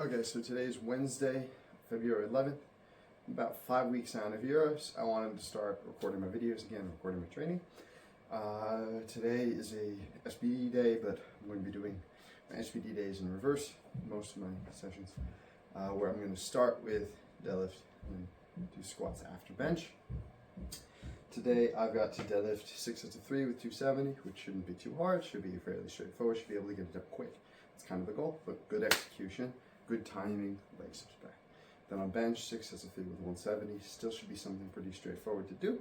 Okay, so today is Wednesday, February 11th. About 5 weeks out of Euros. I wanted to start recording my videos again, recording my training. Today is a SBD day, but I'm going to be doing my SBD days in reverse, most of my sessions, where I'm going to start with deadlift and do squats after bench. Today I've got to deadlift 6 sets of 3 with 270, which shouldn't be too hard, should be fairly straightforward, should be able to get it up quick. That's kind of the goal, but good execution, good timing, leg steps back. Then on bench, 6 sets of 3 with 170, still should be something pretty straightforward to do.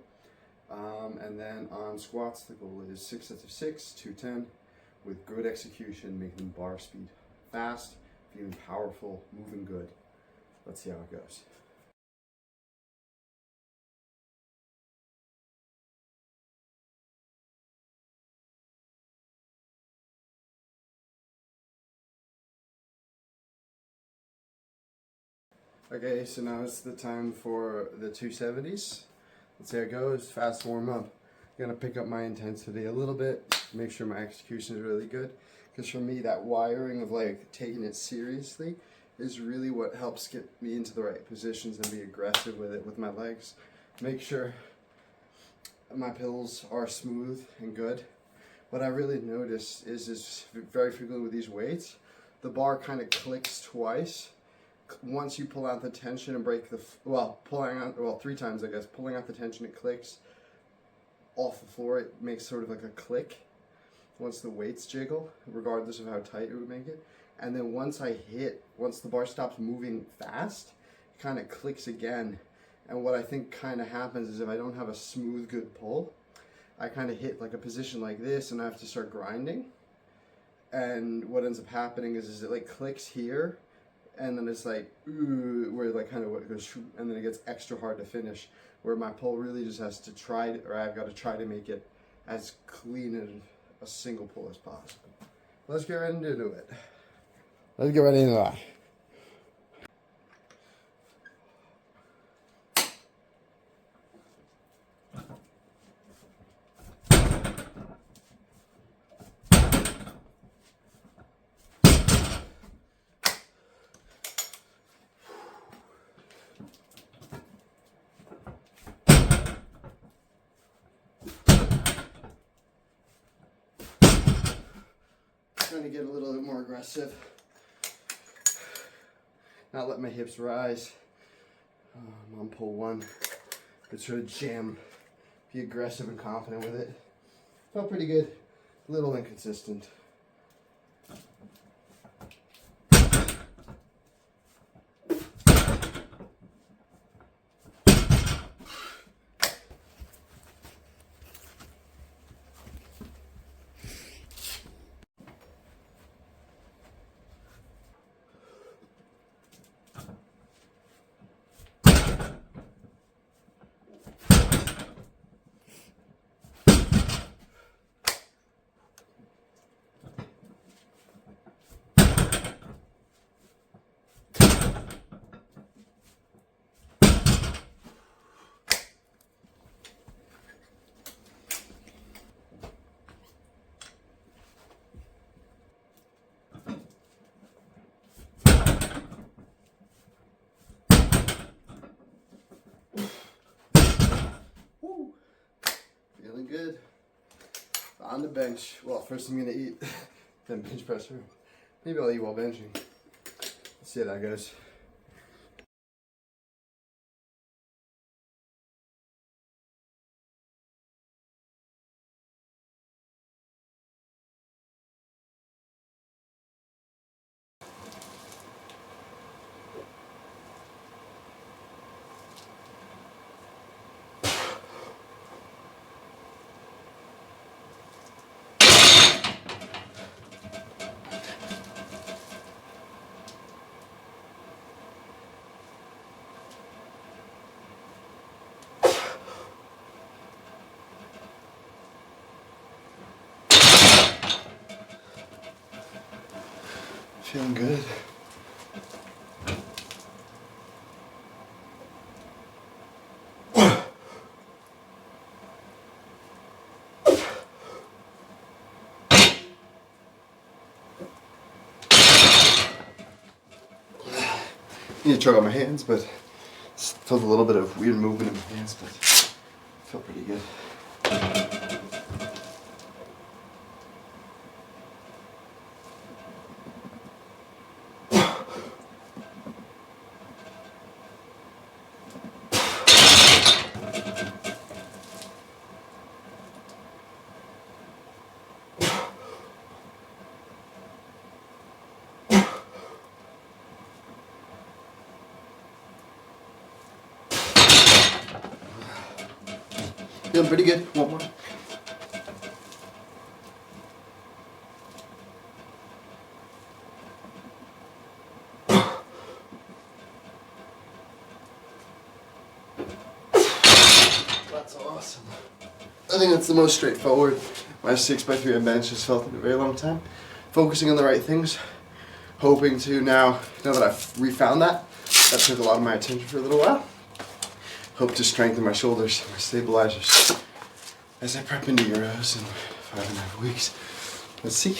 And then on squats, the goal is 6 sets of 6, 210, with good execution, making bar speed fast, feeling powerful, moving good. Let's see how it goes. Okay, so now it's the time for the 270s. Let's see how it goes. Fast warm up. I'm gonna pick up my intensity a little bit, make sure my execution is really good. Because for me, that wiring of like taking it seriously is really what helps get me into the right positions and be aggressive with it with my legs. Make sure my pills are smooth and good. What I really noticed is very frequently with these weights, the bar kind of clicks twice. Once you pull out the tension and break the, three times I guess, pulling out the tension, it clicks. Off the floor, it makes sort of like a click once the weights jiggle, regardless of how tight it would make it. And then once the bar stops moving fast, it kind of clicks again. And what I think kind of happens is if I don't have a smooth, good pull, I kind of hit like a position like this and I have to start grinding. And what ends up happening is it like clicks here, and then it's like, ooh, where like kind of what goes, and then it gets extra hard to finish, where my pull really just has to try, or I've got to try to make it as clean as a single pull as possible. Let's get right into it. Let's get right into that. Trying to get a little bit more aggressive. Not let my hips rise. I'm on pull 1. But sort of jam. Be aggressive and confident with it. Felt pretty good. A little inconsistent. Feeling good. On the bench. Well, first I'm gonna eat, then bench press through. Maybe I'll eat while benching. Let's see how that goes. Feeling good. need to choke on my hands, but it's felt a little bit of weird movement in my hands, but felt pretty good. Feeling pretty good. One more. That's awesome. I think that's the most straightforward my 6x3 and bench has felt in a very long time. Focusing on the right things. Hoping to now that I've refound that took a lot of my attention for a little while. Hope to strengthen my shoulders, my stabilizers, as I prep into Euros in 5.5 weeks. Let's see.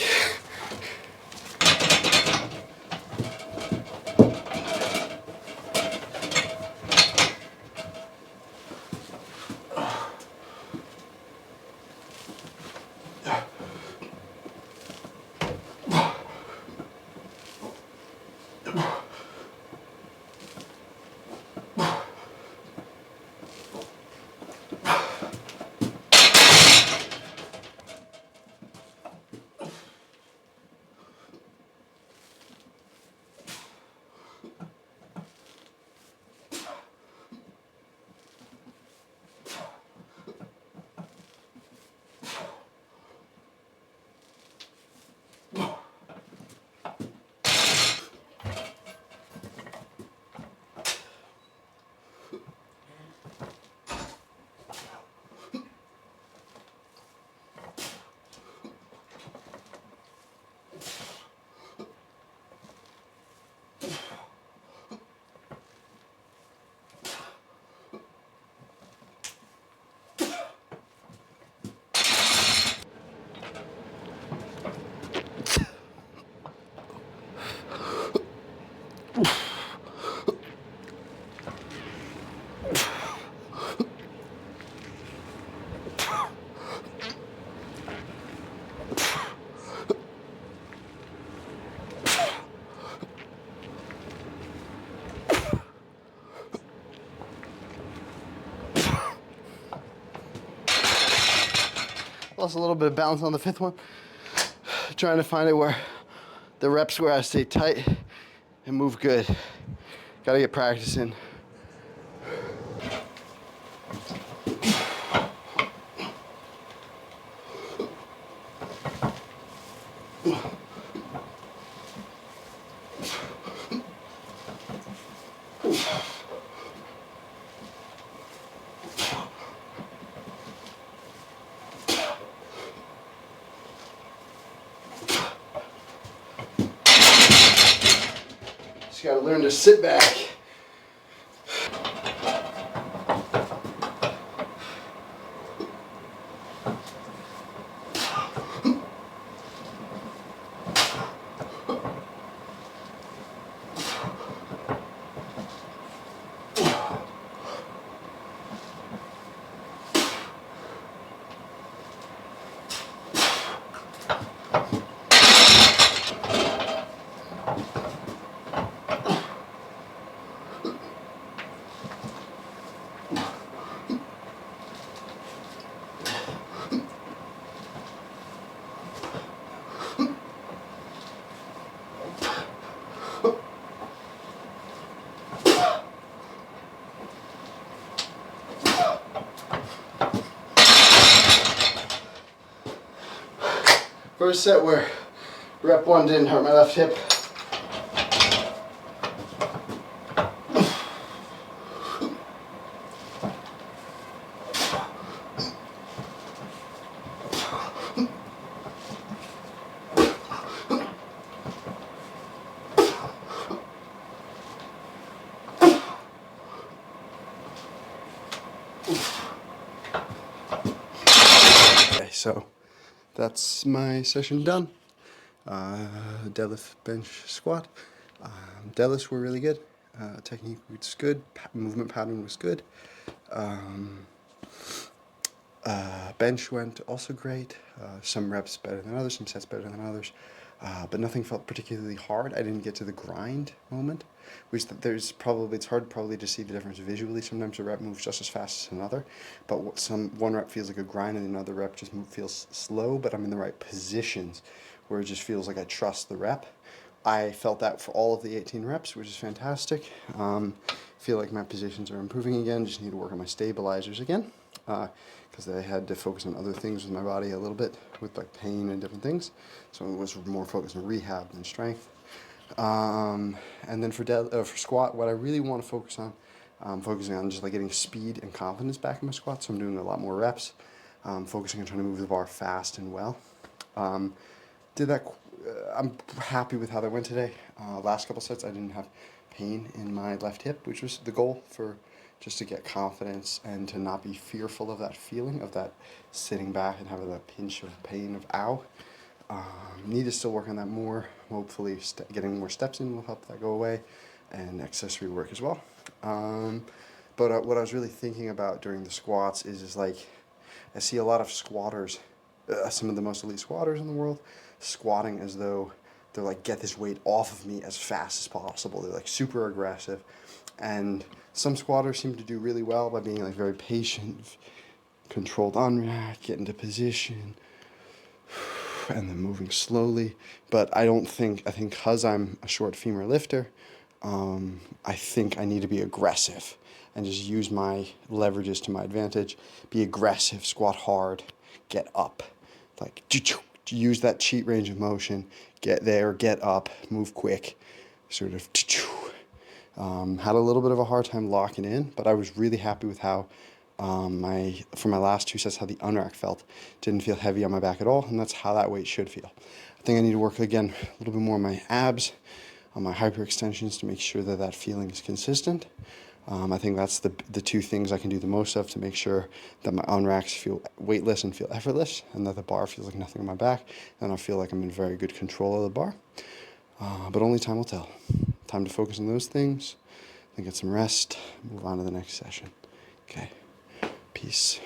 Lost a little bit of balance on the 5th one. Trying to find it where the reps where I stay tight and move good. Gotta get practicing. Just gotta learn to sit back. First set where rep 1 didn't hurt my left hip. Okay, so that's my session done. Deadlift, bench, squat. Deadlifts were really good. Technique was good. Movement pattern was good. Bench went also great. Some reps better than others, some sets better than others. But nothing felt particularly hard. I didn't get to the grind moment, which it's hard probably to see the difference visually. Sometimes a rep moves just as fast as another, but one rep feels like a grind and another rep just feels slow, but I'm in the right positions where it just feels like I trust the rep. I felt that for all of the 18 reps, which is fantastic. Feel like my positions are improving again. Just need to work on my stabilizers again, because I had to focus on other things with my body a little bit, with like pain and different things. So it was more focused on rehab than strength. And then for squat, what I really want to focus on, focusing on just like getting speed and confidence back in my squat. So I'm doing a lot more reps, focusing on trying to move the bar fast and well. Did that. I'm happy with how that went today. Last couple sets, I didn't have pain in my left hip, which was the goal, for just to get confidence and to not be fearful of that feeling of that sitting back and having that pinch of pain of ow. Need to still work on that more. Hopefully getting more steps in will help that go away, and accessory work as well. But what I was really thinking about during the squats is like, I see a lot of squatters, some of the most elite squatters in the world, squatting as though they're like, get this weight off of me as fast as possible. They're like super aggressive. And some squatters seem to do really well by being like very patient, controlled unreact, get into position, and then moving slowly. But I think because I'm a short femur lifter, I think I need to be aggressive and just use my leverages to my advantage. Be aggressive, squat hard, get up. Like, use that cheat range of motion, get there, get up, move quick, sort of. Had a little bit of a hard time locking in, but I was really happy with how for my last 2 sets, how the unrack felt. Didn't feel heavy on my back at all, and that's how that weight should feel. I think I need to work again a little bit more on my abs, on my hyperextensions, to make sure that that feeling is consistent. I think that's the 2 things I can do the most of to make sure that my unracks feel weightless and feel effortless, and that the bar feels like nothing on my back, and I feel like I'm in very good control of the bar. But only time will tell. Time to focus on those things, then get some rest, move on to the next session. Okay, peace.